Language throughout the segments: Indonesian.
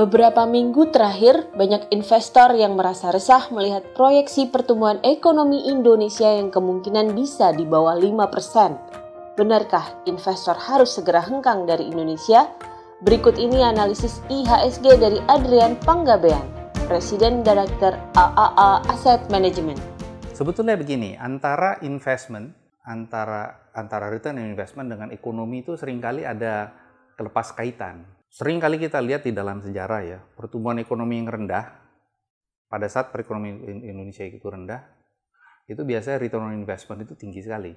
Beberapa minggu terakhir, banyak investor yang merasa resah melihat proyeksi pertumbuhan ekonomi Indonesia yang kemungkinan bisa di bawah 5%. Benarkah investor harus segera hengkang dari Indonesia? Berikut ini analisis IHSG dari Adrian Panggabean, Presiden Direktur AAA Asset Management. Sebetulnya begini, antara return on investment dengan ekonomi itu seringkali ada kelepas kaitan. Sering kali kita lihat di dalam sejarah ya, pertumbuhan ekonomi yang rendah, pada saat perekonomian Indonesia itu rendah, itu biasanya return on investment itu tinggi sekali.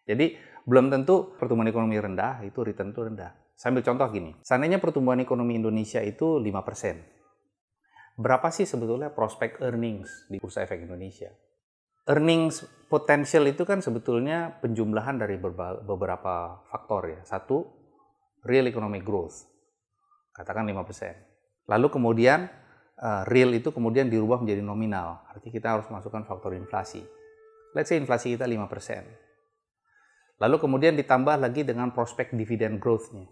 Jadi, belum tentu pertumbuhan ekonomi rendah, itu return itu rendah. Saya ambil contoh gini, seandainya pertumbuhan ekonomi Indonesia itu 5%. Berapa sih sebetulnya prospek earnings di Bursa Efek Indonesia? Earnings potential itu kan sebetulnya penjumlahan dari beberapa faktor ya. Satu, real economic growth, katakan 5%. Lalu kemudian real itu kemudian dirubah menjadi nominal, artinya kita harus masukkan faktor inflasi. Let's say inflasi kita 5%. Lalu kemudian ditambah lagi dengan prospek dividen growth-nya.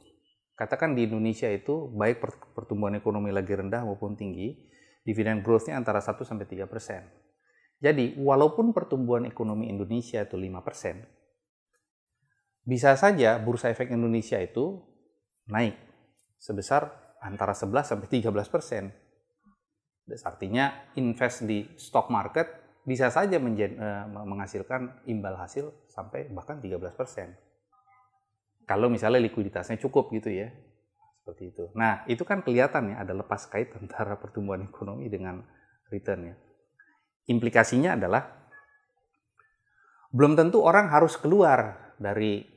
Katakan di Indonesia itu baik pertumbuhan ekonomi lagi rendah maupun tinggi, dividen growth-nya antara 1-3%. Jadi walaupun pertumbuhan ekonomi Indonesia itu 5%, bisa saja Bursa Efek Indonesia itu naik sebesar antara 11-13%. Artinya invest di stock market bisa saja menghasilkan imbal hasil sampai bahkan 13%. Kalau misalnya likuiditasnya cukup gitu ya. Seperti itu. Nah, itu kan kelihatan ya ada lepas kait antara pertumbuhan ekonomi dengan return ya. Implikasinya adalah belum tentu orang harus keluar dari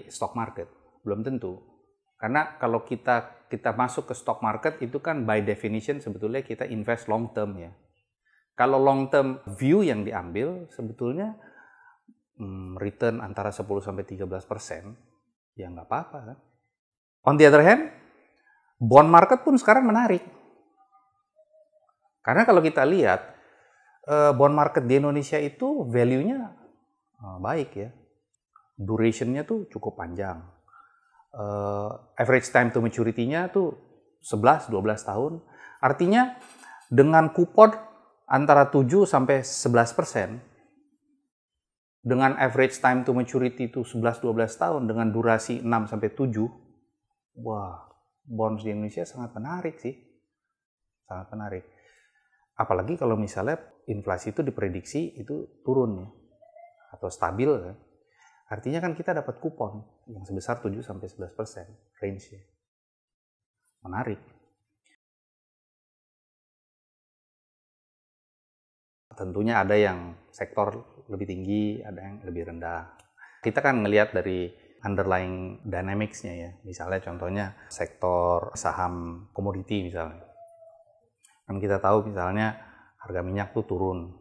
stock market. Belum tentu. Karena kalau kita masuk ke stock market itu kan by definition sebetulnya kita invest long term ya. Kalau long term view yang diambil sebetulnya return antara 10-13% ya nggak apa-apa kan. On the other hand, bond market pun sekarang menarik. Karena kalau kita lihat bond market di Indonesia itu value-nya baik ya. Duration-nya tuh cukup panjang. Average time to maturity-nya tuh 11-12 tahun. Artinya dengan kupon antara 7-11%, dengan average time to maturity itu 11-12 tahun, dengan durasi 6-7, wah, bonds di Indonesia sangat menarik sih. Sangat menarik. Apalagi kalau misalnya inflasi itu diprediksi itu turun ya, atau stabil ya. Artinya kan kita dapat kupon yang sebesar 7-11% range-nya. Menarik. Tentunya ada yang sektor lebih tinggi, ada yang lebih rendah. Kita kan ngelihat dari underlying dynamics-nya ya. Misalnya contohnya sektor saham komoditi misalnya. Kan kita tahu misalnya harga minyak tuh turun.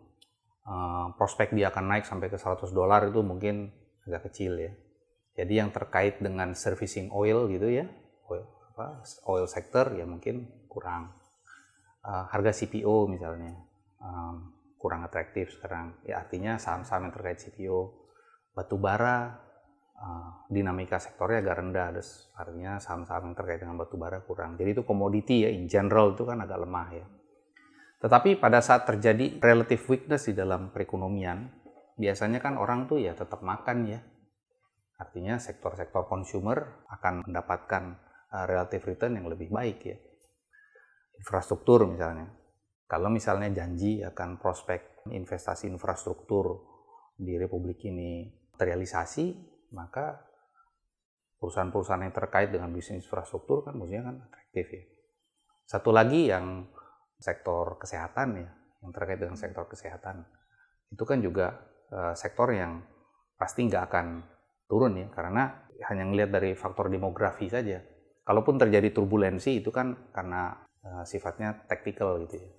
Prospek dia akan naik sampai ke $100 itu mungkin agak kecil ya. Jadi yang terkait dengan servicing oil gitu ya, oil sector ya mungkin kurang. Harga CPO misalnya kurang atraktif sekarang. Ya artinya saham-saham yang terkait CPO, batu bara dinamika sektornya agak rendah, artinya saham-saham yang terkait dengan batu bara kurang. Jadi itu komoditi ya, in general itu kan agak lemah ya. Tetapi pada saat terjadi relative weakness di dalam perekonomian, biasanya kan orang tuh ya tetap makan ya. Artinya sektor-sektor consumer akan mendapatkan relative return yang lebih baik ya. Infrastruktur misalnya. Kalau misalnya janji akan prospek investasi infrastruktur di Republik ini terrealisasi, maka perusahaan-perusahaan yang terkait dengan bisnis infrastruktur kan maksudnya kan atraktif ya. Satu lagi yang sektor kesehatan ya, yang terkait dengan sektor kesehatan. Itu kan juga sektor yang pasti nggak akan turun ya, karena hanya ngelihat dari faktor demografi saja. Kalaupun terjadi turbulensi itu kan karena sifatnya taktikal gitu ya.